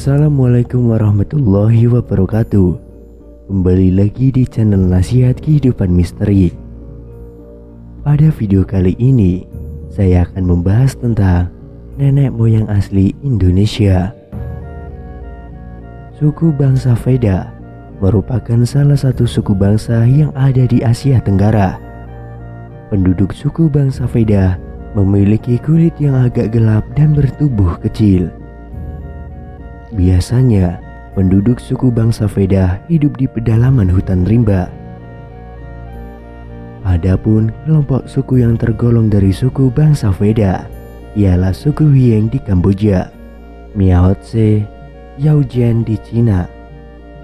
Assalamualaikum warahmatullahi wabarakatuh. Kembali lagi di channel Nasihat Kehidupan Misteri. Pada video kali ini, saya akan membahas tentang nenek moyang asli Indonesia. Suku bangsa Veda merupakan salah satu suku bangsa yang ada di Asia Tenggara. Penduduk suku bangsa Veda memiliki kulit yang agak gelap dan bertubuh kecil. Biasanya, penduduk suku bangsa Veda hidup di pedalaman hutan rimba. Adapun kelompok suku yang tergolong dari suku bangsa Veda ialah suku Hyeng di Kamboja, Miao Tse, Yao Jian di Cina,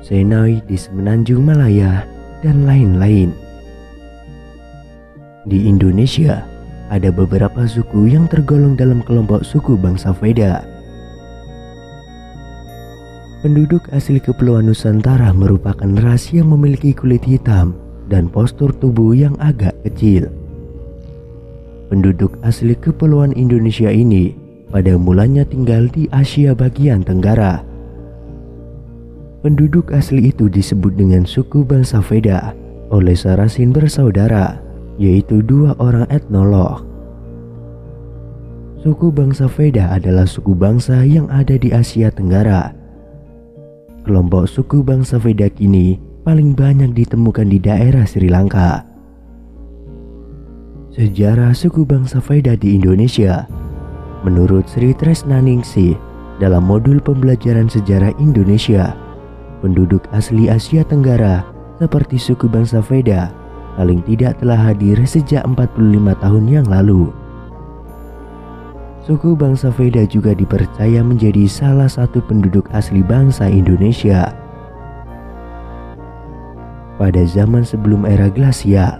Senoi di Semenanjung Malaya, dan lain-lain. Di Indonesia, ada beberapa suku yang tergolong dalam kelompok suku bangsa Veda. Penduduk asli Kepulauan Nusantara merupakan ras yang memiliki kulit hitam dan postur tubuh yang agak kecil. Penduduk asli Kepulauan Indonesia ini pada mulanya tinggal di Asia bagian Tenggara. Penduduk asli itu disebut dengan suku bangsa Veda oleh Sarasin bersaudara, yaitu dua orang etnolog. Suku bangsa Veda adalah suku bangsa yang ada di Asia Tenggara. Kelompok suku bangsa Veda kini paling banyak ditemukan di daerah Sri Lanka. Sejarah suku bangsa Veda di Indonesia. Menurut Sri Tresnaningsih dalam modul pembelajaran sejarah Indonesia, penduduk asli Asia Tenggara seperti suku bangsa Veda paling tidak telah hadir sejak 45 tahun yang lalu. Suku bangsa Veda juga dipercaya menjadi salah satu penduduk asli bangsa Indonesia. Pada zaman sebelum era glasial,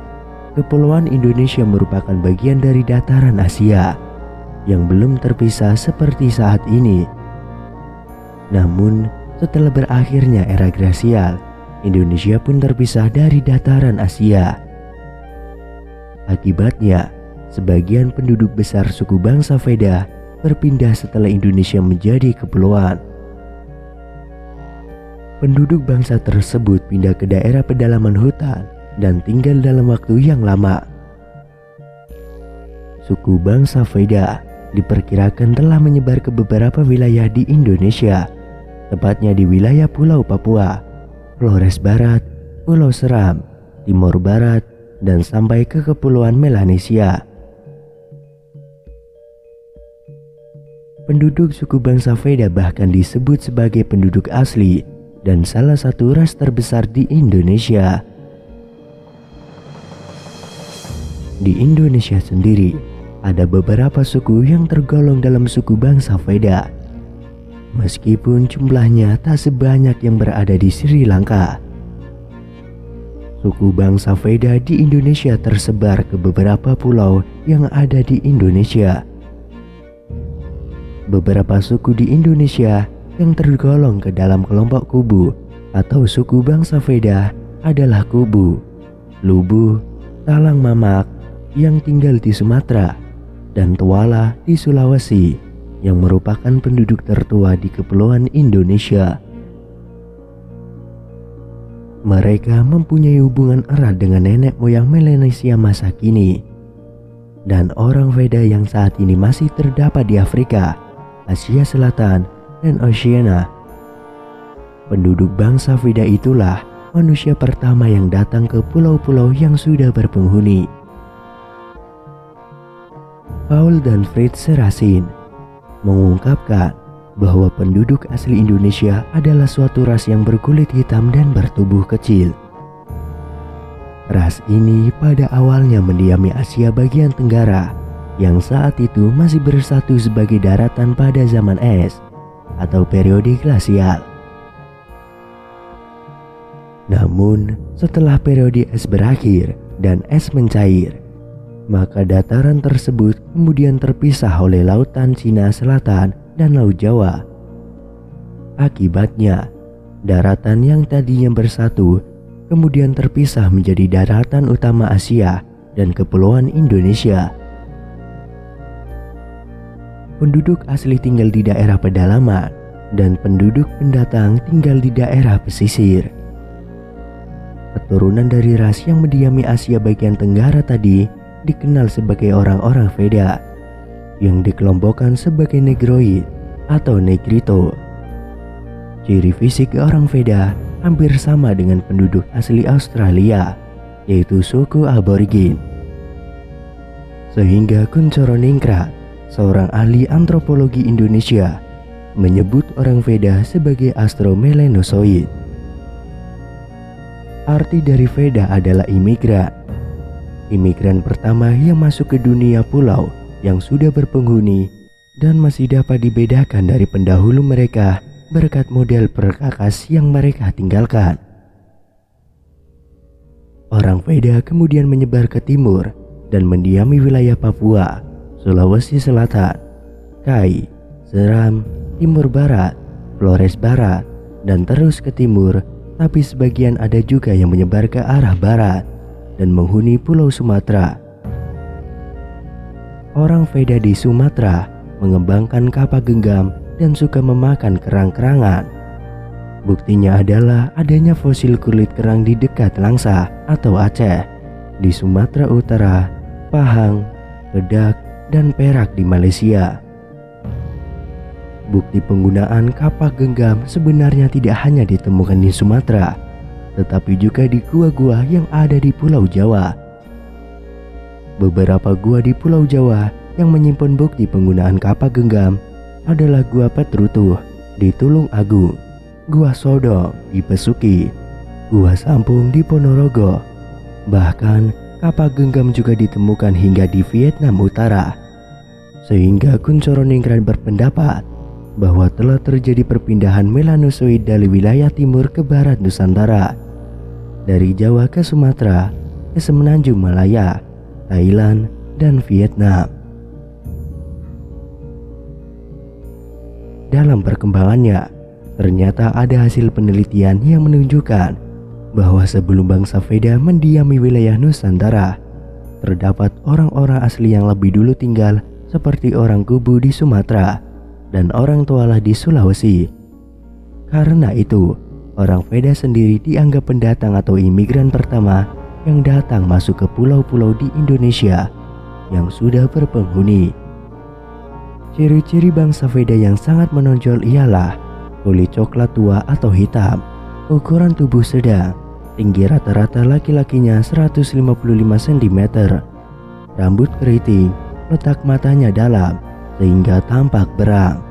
Kepulauan Indonesia merupakan bagian dari dataran Asia yang belum terpisah seperti saat ini. Namun, setelah berakhirnya era glasial, Indonesia pun terpisah dari dataran Asia. Akibatnya, sebagian penduduk besar suku bangsa Veda berpindah setelah Indonesia menjadi kepulauan. Penduduk bangsa tersebut pindah ke daerah pedalaman hutan dan tinggal dalam waktu yang lama. Suku bangsa Veda diperkirakan telah menyebar ke beberapa wilayah di Indonesia, tepatnya di wilayah Pulau Papua, Flores Barat, Pulau Seram, Timor Barat, dan sampai ke Kepulauan Melanesia. Penduduk suku bangsa Veda bahkan disebut sebagai penduduk asli dan salah satu ras terbesar di Indonesia. Di Indonesia sendiri, ada beberapa suku yang tergolong dalam suku bangsa Veda. Meskipun jumlahnya tak sebanyak yang berada di Sri Lanka. Suku bangsa Veda di Indonesia tersebar ke beberapa pulau yang ada di Indonesia. Beberapa suku di Indonesia yang tergolong ke dalam kelompok Kubu atau suku bangsa Veda adalah Kubu, Lubu, Talang Mamak yang tinggal di Sumatera, dan Tuala di Sulawesi yang merupakan penduduk tertua di Kepulauan Indonesia. Mereka mempunyai hubungan erat dengan nenek moyang Melanesia masa kini. Dan orang Veda yang saat ini masih terdapat di Afrika, Asia Selatan, dan Oceania. Penduduk bangsa Veda itulah manusia pertama yang datang ke pulau-pulau yang sudah berpenghuni. Paul dan Fritz Sarasin mengungkapkan bahwa penduduk asli Indonesia adalah suatu ras yang berkulit hitam dan bertubuh kecil. Ras ini pada awalnya mendiami Asia bagian Tenggara yang saat itu masih bersatu sebagai daratan pada zaman es atau periode glasial. Namun, setelah periode es berakhir dan es mencair, maka dataran tersebut kemudian terpisah oleh Lautan Cina Selatan dan Laut Jawa. Akibatnya, daratan yang tadinya bersatu kemudian terpisah menjadi daratan utama Asia dan Kepulauan Indonesia. Penduduk asli tinggal di daerah pedalaman dan penduduk pendatang tinggal di daerah pesisir. Keturunan dari ras yang mendiami Asia bagian tenggara tadi dikenal sebagai orang-orang Veda, yang dikelompokkan sebagai Negroid atau Negrito. Ciri fisik orang Veda hampir sama dengan penduduk asli Australia, yaitu suku aborigin. Sehingga Kuncoro Ningrat, seorang ahli antropologi Indonesia, menyebut orang Veda sebagai Austromelanesoid. Arti dari Veda adalah imigran. Imigran pertama yang masuk ke dunia pulau yang sudah berpenghuni dan masih dapat dibedakan dari pendahulu mereka berkat model perkakas yang mereka tinggalkan. Orang Veda kemudian menyebar ke timur dan mendiami wilayah Papua, Sulawesi Selatan, Kai, Seram, Timur Barat, Flores Barat, dan terus ke timur, tapi sebagian ada juga yang menyebar ke arah barat dan menghuni Pulau Sumatera. Orang Veda di Sumatera mengembangkan kapal genggam dan suka memakan kerang-kerangan. Buktinya adalah adanya fosil kulit kerang di dekat Langsa atau Aceh, di Sumatera Utara, Pahang, Kedak, dan Perak di Malaysia. Bukti penggunaan kapak genggam sebenarnya tidak hanya ditemukan di Sumatera, tetapi juga di gua-gua yang ada di Pulau Jawa. Beberapa gua di Pulau Jawa yang menyimpan bukti penggunaan kapak genggam adalah Gua Petrutuh di Tulung Agung, Gua Sodong di Besuki, Gua Sampung di Ponorogo. Bahkan kapak genggam juga ditemukan hingga di Vietnam Utara. Sehingga Kuncoro Ningrat berpendapat bahwa telah terjadi perpindahan melanosoid dari wilayah timur ke barat Nusantara, dari Jawa ke Sumatera, ke Semenanjung Malaya, Thailand, dan Vietnam. Dalam perkembangannya, ternyata ada hasil penelitian yang menunjukkan bahwa sebelum bangsa Veda mendiami wilayah Nusantara, terdapat orang-orang asli yang lebih dulu tinggal seperti orang Kubu di Sumatera dan orang Toala di Sulawesi. Karena itu, orang Veda sendiri dianggap pendatang atau imigran pertama yang datang masuk ke pulau-pulau di Indonesia yang sudah berpenghuni. Ciri-ciri bangsa Veda yang sangat menonjol ialah kulit coklat tua atau hitam, ukuran tubuh sedang, tinggi rata-rata laki-lakinya 155 cm, rambut keriting, letak matanya dalam sehingga tampak berang.